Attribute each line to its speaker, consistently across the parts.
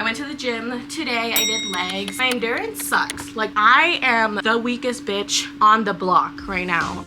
Speaker 1: I went to the gym today. I did legs. My endurance sucks. Like, I am the weakest bitch on the block right now.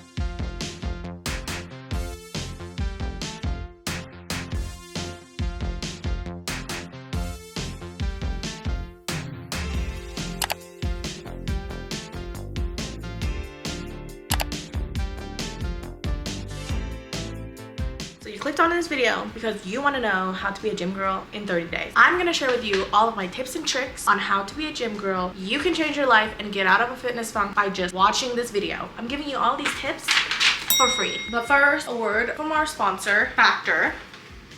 Speaker 1: So you clicked on this video because you want to know how to be a gym girl in 30 days. I'm going to share with you all of my tips and tricks on how to be a gym girl. You can change your life and get out of a fitness funk by just watching this video. I'm giving you all these tips for free. But first, a word from our sponsor, Factor.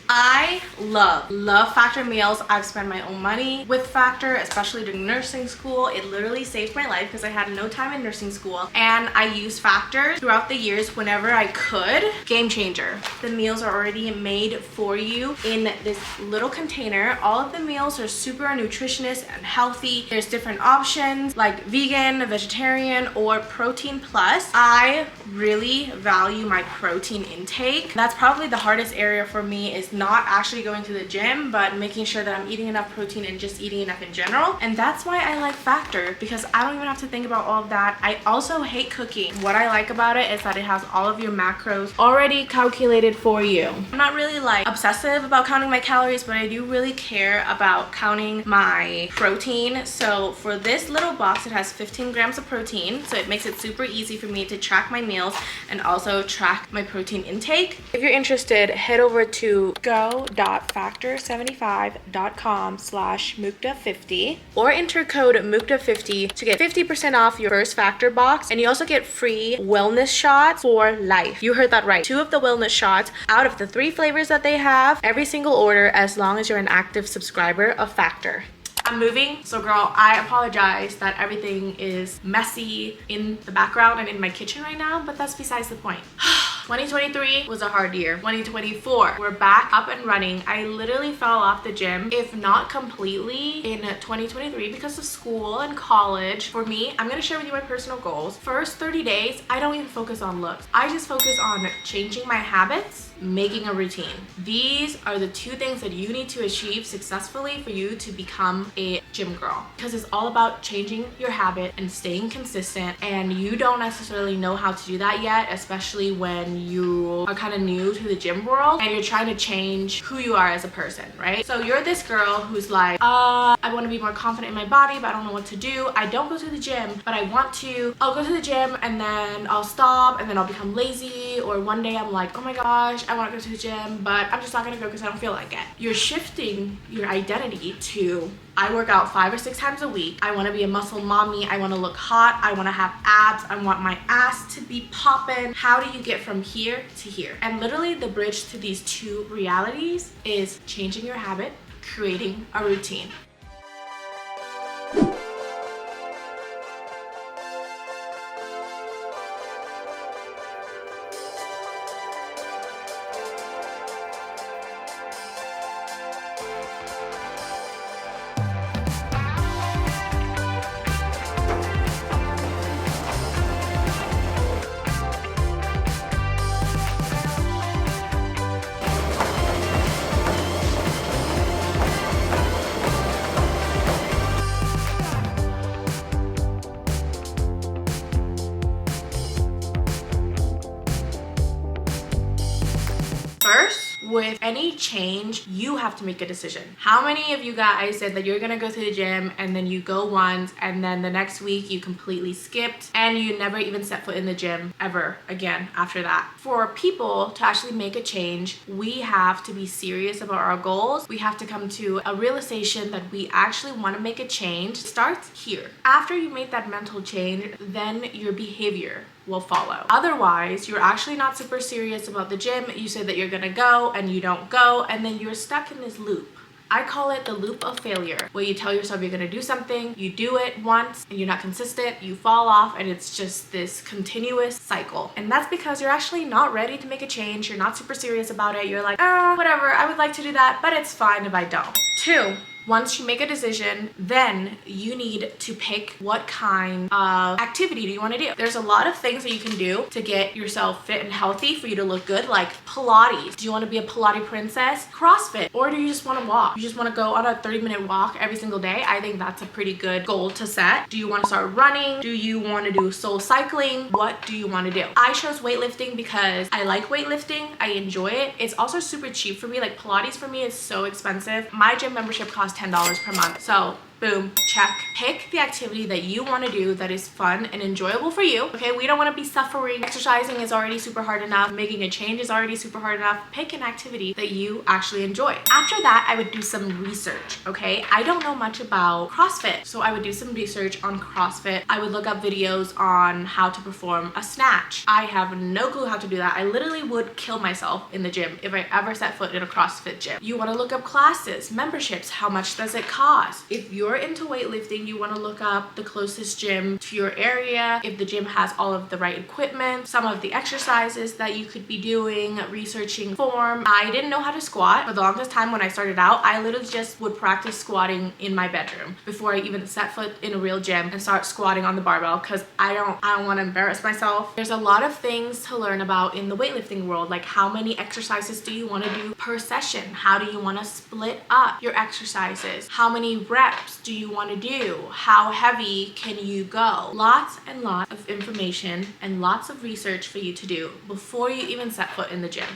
Speaker 1: I love Factor meals. I've spent my own money with Factor, especially during nursing school. It literally saved my life because I had no time in nursing school, and I used Factor throughout the years whenever I could. Game changer. The meals are already made for you in this little container. All of the meals are super nutritious and healthy. There's different options like vegan, vegetarian, or protein plus. I really value my protein intake. That's probably the hardest area for me, is not actually going to the gym, but making sure that I'm eating enough protein and just eating enough in general. And that's why I like Factor, because I don't even have to think about all of that. I also hate cooking. What I like about it is that it has all of your macros already calculated for you. I'm not really like obsessive about counting my calories, but I do really care about counting my protein. So for this little box, it has 15 grams of protein, so it makes it super easy for me to track my meals and also track my protein intake. If you're interested, head over to go.factor75.com/MukdaC50 or enter code MukdaC50 to get 50% off your first Factor box, and you also get free wellness shots for life. You heard that right. 2 of the wellness shots out of the 3 flavors that they have, every single order, as long as you're an active subscriber of Factor. I'm moving, so girl, I apologize that everything is messy in the background and in my kitchen right now, but that's besides the point. 2023 was a hard year. 2024, we're back up and running. I literally fell off the gym, if not completely, in 2023 because of school and college. For me, I'm gonna share with you my personal goals. First 30 days, I don't even focus on looks. I just focus on changing my habits, making a routine. These are the 2 things that you need to achieve successfully for you to become a gym girl, because it's all about changing your habit and staying consistent, and you don't necessarily know how to do that yet, especially when you are kind of new to the gym world and you're trying to change who you are as a person, right? So you're this girl who's like, I want to be more confident in my body, but I don't know what to do. I don't go to the gym, but I want to. I'll go to the gym and then I'll stop and then I'll become lazy, or one day I'm like, oh my gosh, I want to go to the gym, but I'm just not gonna go because I don't feel like it. You're shifting your identity to, I work out 5 or 6 times a week. I want to be a muscle mommy. I want to look hot. I want to have abs. I want my ass to be popping. How do you get from here to here? And literally the bridge to these 2 realities is changing your habit, creating a routine. First, with any change, you have to make a decision. How many of you guys said that you're gonna go to the gym and then you go once and then the next week you completely skipped and you never even set foot in the gym ever again after that? For people to actually make a change, we have to be serious about our goals. We have to come to a realization that we actually want to make a change. It starts here. After you make that mental change, then your behavior will follow. Otherwise, you're actually not super serious about the gym. You say that you're gonna go and you don't go, and then you're stuck in this loop. I call it the loop of failure, where you tell yourself you're gonna do something, you do it once, and you're not consistent, you fall off, and it's just this continuous cycle. And that's because you're actually not ready to make a change. You're not super serious about it. You're like, whatever, I would like to do that, but it's fine if I don't. 2, Once you make a decision, then you need to pick what kind of activity do you want to do. There's a lot of things that you can do to get yourself fit and healthy for you to look good, like Pilates. Do you want to be a Pilates princess? CrossFit. Or do you just want to walk? You just want to go on a 30-minute walk every single day? I think that's a pretty good goal to set. Do you want to start running? Do you want to do soul cycling? What do you want to do? I chose weightlifting because I like weightlifting. I enjoy it. It's also super cheap for me. Like Pilates for me is so expensive. My gym membership costs $10 per month. So boom, check. Pick the activity that you want to do that is fun and enjoyable for you. Okay, we don't want to be suffering. Exercising is already super hard enough. Making a change is already super hard enough. Pick an activity that you actually enjoy. After that, I would do some research, okay? I don't know much about CrossFit, so I would do some research on CrossFit. I would look up videos on how to perform a snatch. I have no clue how to do that. I literally would kill myself in the gym if I ever set foot in a CrossFit gym. You want to look up classes, memberships. How much does it cost? If you're into weightlifting, you want to look up the closest gym to your area, if the gym has all of the right equipment, some of the exercises that you could be doing, researching form. I didn't know how to squat for the longest time. When I started out, I literally just would practice squatting in my bedroom before I even set foot in a real gym and start squatting on the barbell, because I don't want to embarrass myself. There's a lot of things to learn about in the weightlifting world, like how many exercises do you want to do per session? How do you want to split up your exercises? How many reps do you want to do? How heavy can you go? Lots and lots of information and lots of research for you to do before you even set foot in the gym.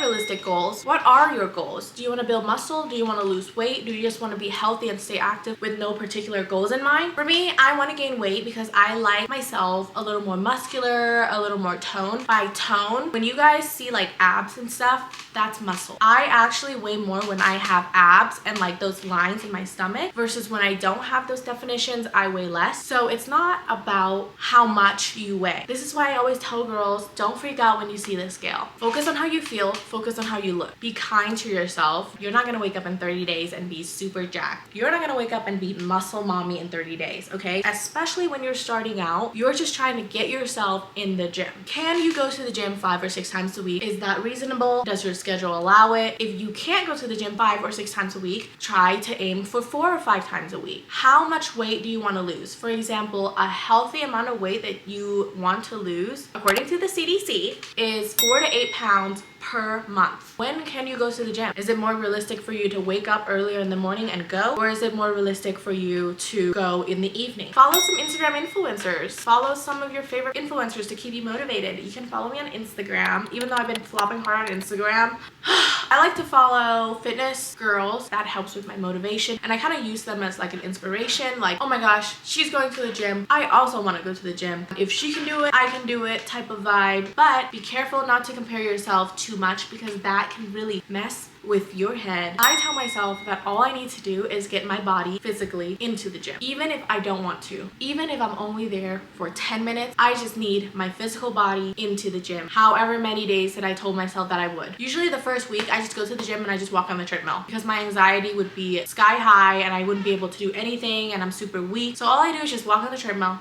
Speaker 1: Realistic goals. What are your goals? Do you want to build muscle? Do you want to lose weight? Do you just want to be healthy and stay active with no particular goals in mind? For me, I want to gain weight because I like myself a little more muscular, a little more toned. By tone, when you guys see like abs and stuff, that's muscle. I actually weigh more when I have abs and like those lines in my stomach versus when I don't have those definitions, I weigh less. So it's not about how much you weigh. This is why I always tell girls, don't freak out when you see the scale. Focus on how you feel. Focus on how you look. Be kind to yourself. You're not gonna wake up in 30 days and be super jacked. You're not gonna wake up and be muscle mommy in 30 days, okay? Especially when you're starting out, you're just trying to get yourself in the gym. Can you go to the gym 5 or 6 times a week? Is that reasonable? Does your schedule allow it? If you can't go to the gym 5 or 6 times a week, try to aim for 4 or 5 times a week. How much weight do you want to lose? For example, a healthy amount of weight that you want to lose, according to the CDC, is 4 to 8 pounds per month. When can you go to the gym? Is it more realistic for you to wake up earlier in the morning and go? Or is it more realistic for you to go in the evening? Follow some Instagram influencers. Follow some of your favorite influencers to keep you motivated. You can follow me on Instagram, even though I've been flopping hard on Instagram. I like to follow fitness girls. That helps with my motivation. And I kind of use them as like an inspiration. Like, oh my gosh, she's going to the gym. I also want to go to the gym. If she can do it, I can do it type of vibe. But be careful not to compare yourself too much because that can really mess with your head. I tell myself that all I need to do is get my body physically into the gym. Even if I don't want to, even if I'm only there for 10 minutes, I just need my physical body into the gym. However many days that I told myself that I would. Usually the first week, I just go to the gym and I just walk on the treadmill because my anxiety would be sky high and I wouldn't be able to do anything and I'm super weak. So all I do is just walk on the treadmill.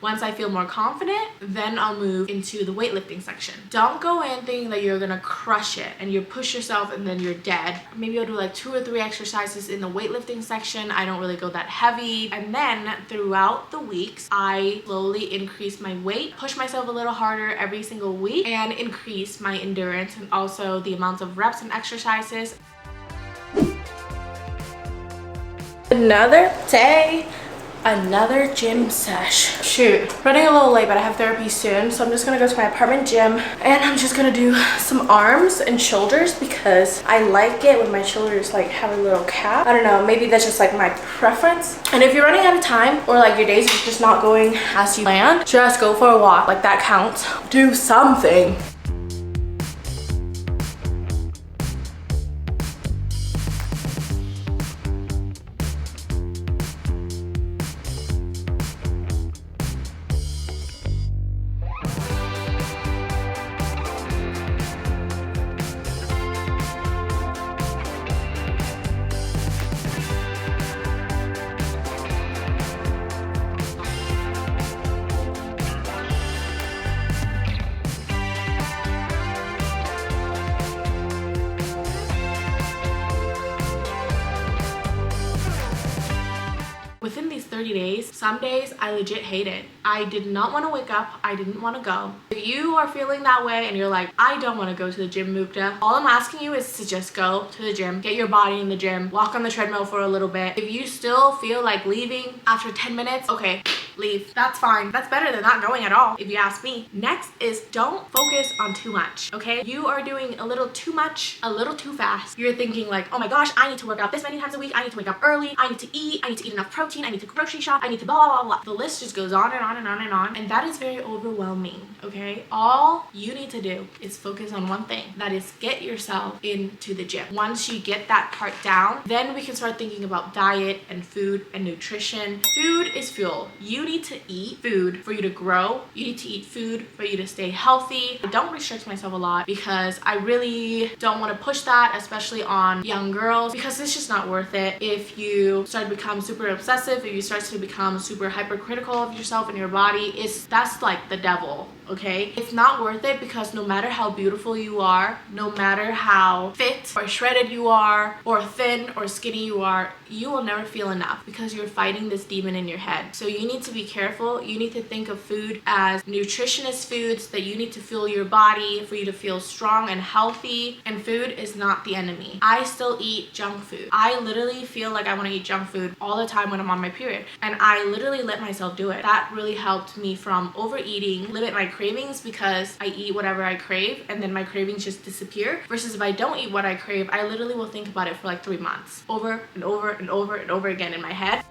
Speaker 1: Once I feel more confident, then I'll move into the weightlifting section. Don't go in thinking that you're gonna crush it and you push yourself and then you're dead. Maybe I'll do like 2 or 3 exercises in the weightlifting section. I don't really go that heavy. And then throughout the weeks, I slowly increase my weight, push myself a little harder every single week, and increase my endurance and also the amounts of reps and exercises. Another day. another gym sesh. Shoot, running a little late, but I have therapy soon, so I'm just gonna go to my apartment gym and I'm just gonna do some arms and shoulders because I like it when my shoulders like have a little cap. I don't know, maybe that's just like my preference. And if you're running out of time or like your days are just not going as you planned, just go for a walk. Like that counts. Do something. Within these 30 days, some days I legit hate it. I did not want to wake up. I didn't want to go. If you are feeling that way and you're like, I don't want to go to the gym, Mukda, all I'm asking you is to just go to the gym, get your body in the gym, walk on the treadmill for a little bit. If you still feel like leaving after 10 minutes, okay, leave. That's fine. That's better than not going at all, if you ask me. Next is don't focus on too much, okay? You are doing a little too much, a little too fast. You're thinking like, oh my gosh, I need to work out this many times a week. I need to wake up early. I need to eat enough protein. I need to grocery shop. I need to blah, blah, blah, blah. The list just goes on and on and on and on. And that is very overwhelming, okay? All you need to do is focus on one thing. That is get yourself into the gym. Once you get that part down, then we can start thinking about diet and food and nutrition. Food is fuel. You need to eat food for you to grow. You need to eat food for you to stay healthy. I don't restrict myself a lot because I really don't want to push that, especially on young girls, because it's just not worth it. If you start to become super obsessive, if you start to become super hypercritical of yourself and your body, that's like the devil, okay? It's not worth it because no matter how beautiful you are, no matter how fit or shredded you are, or thin or skinny you are, you will never feel enough because you're fighting this demon in your head. So you need to be careful. You need to think of food as nutritionist foods that you need to fuel your body for you to feel strong and healthy, and food is not the enemy. I still eat junk food. I literally feel like I want to eat junk food all the time when I'm on my period, and I literally let myself do it. That really helped me from overeating, limit my cravings because I eat whatever I crave and then my cravings just disappear, versus if I don't eat what I crave, I literally will think about it for like 3 months over and over and over and over again in my head.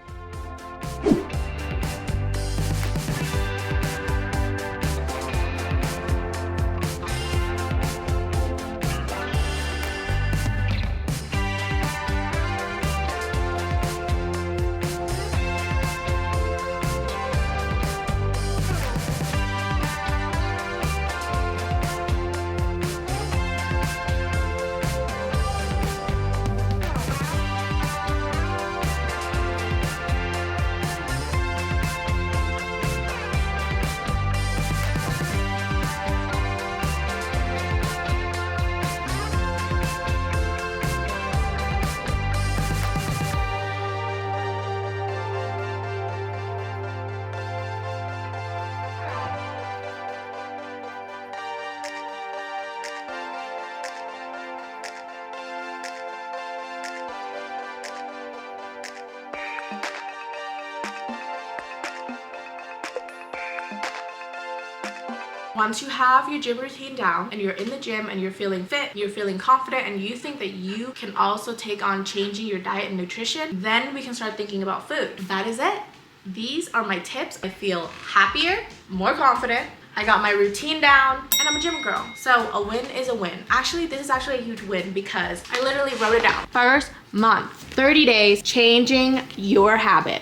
Speaker 1: Once you have your gym routine down and you're in the gym and you're feeling fit, you're feeling confident, and you think that you can also take on changing your diet and nutrition, then we can start thinking about food. That is it. These are my tips. I feel happier, more confident. I got my routine down, and I'm a gym girl. So a win is a win. Actually, this is actually a huge win because I literally wrote it down. First month, 30 days, changing your habit.